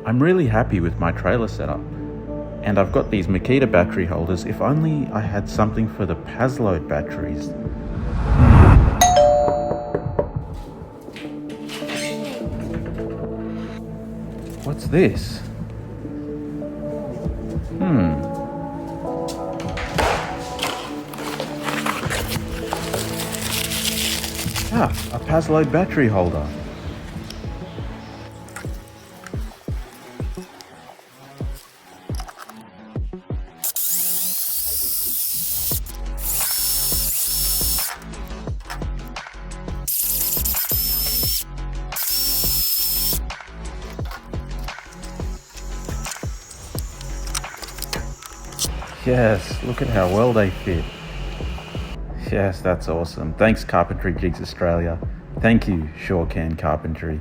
I'm really happy with my trailer setup. And I've got these Makita battery holders. If only I had something for the Paslode batteries. What's this? A Paslode battery holder. Yes, look at how well they fit. Yes, that's awesome. Thanks, Carpentry, Jigs Australia. Thank you, Shore Can Carpentry.